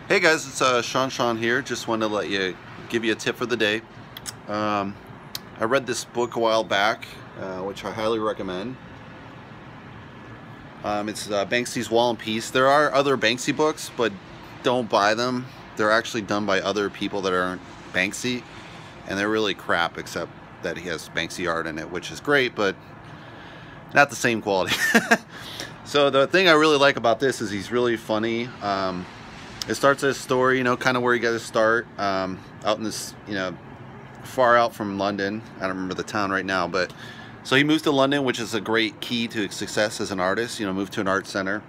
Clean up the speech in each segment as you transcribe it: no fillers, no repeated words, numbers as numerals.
Hey guys, it's Sean here. Just wanted to give you a tip for the day. I read this book a while back, which I highly recommend. It's Banksy's Wall and Peace. There are other Banksy books, but don't buy them. They're actually done by other people that aren't Banksy, and they're really crap, except that he has Banksy art in it, which is great, but not the same quality. So the thing I really like about this is he's really funny. It starts as a story, kind of where you got to start, out in this, far out from London. I don't remember the town right now, but so he moves to London, which is a great key to success as an artist. Move to an art center,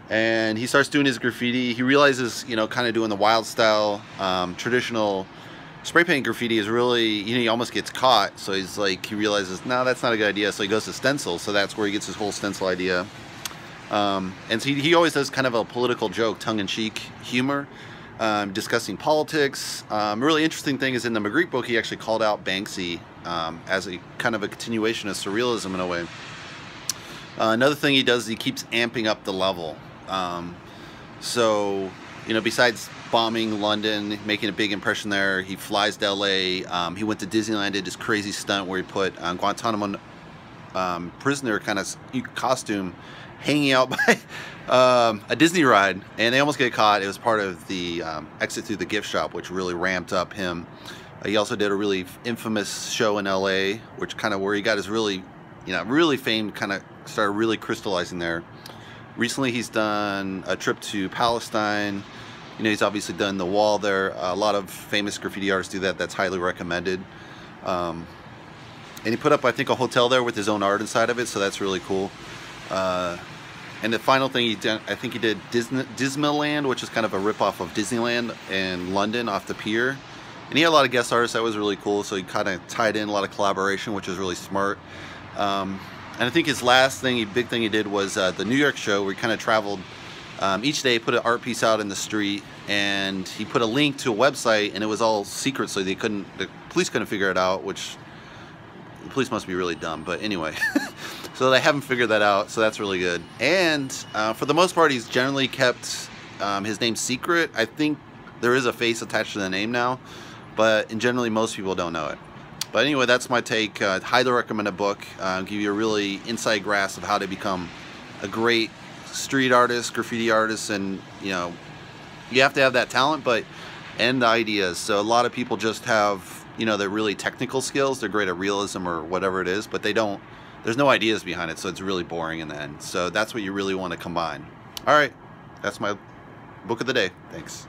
and he starts doing his graffiti. He realizes, kind of doing the wild style, traditional spray paint graffiti is really, he almost gets caught. So he's like, he realizes, no, that's not a good idea. So he goes to stencil. So that's where he gets his whole stencil idea. And so he always does kind of a political joke, tongue-in-cheek humor, discussing politics. Really interesting thing is in the Magritte book, he actually called out Banksy as a kind of a continuation of surrealism in a way. Another thing he does is he keeps amping up the level. So, besides bombing London, making a big impression there, he flies to LA. He went to Disneyland, did this crazy stunt where he put Guantanamo prisoner kind of costume hanging out by a Disney ride, and they almost get caught. It was part of the exit through the gift shop, which really ramped up him. He also did a really infamous show in LA, which kind of where he got his really, really fame kind of started really crystallizing there. Recently, he's done a trip to Palestine. He's obviously done the wall there. A lot of famous graffiti artists do that. That's highly recommended. And he put up, I think, a hotel there with his own art inside of it, so that's really cool. And the final thing he did, I think he did Disneyland, which is kind of a ripoff of Disneyland in London off the pier. And he had a lot of guest artists. That was really cool. So he kind of tied in a lot of collaboration, which was really smart. And I think his last thing, big thing he did was the New York show, where he kind of traveled each day, put an art piece out in the street, and he put a link to a website, and it was all secret, so the police couldn't figure it out, which the police must be really dumb. But anyway. So they haven't figured that out, so that's really good. And for the most part, he's generally kept his name secret. I think there is a face attached to the name now, but generally most people don't know it. But anyway, that's my take. Highly recommend a book. Give you a really inside grasp of how to become a great street artist, graffiti artist, and you have to have that talent, and the ideas. So a lot of people just have they're really technical skills. They're great at realism or whatever it is, but there's no ideas behind it, so it's really boring in the end. So that's what you really want to combine. All right, that's my book of the day. Thanks.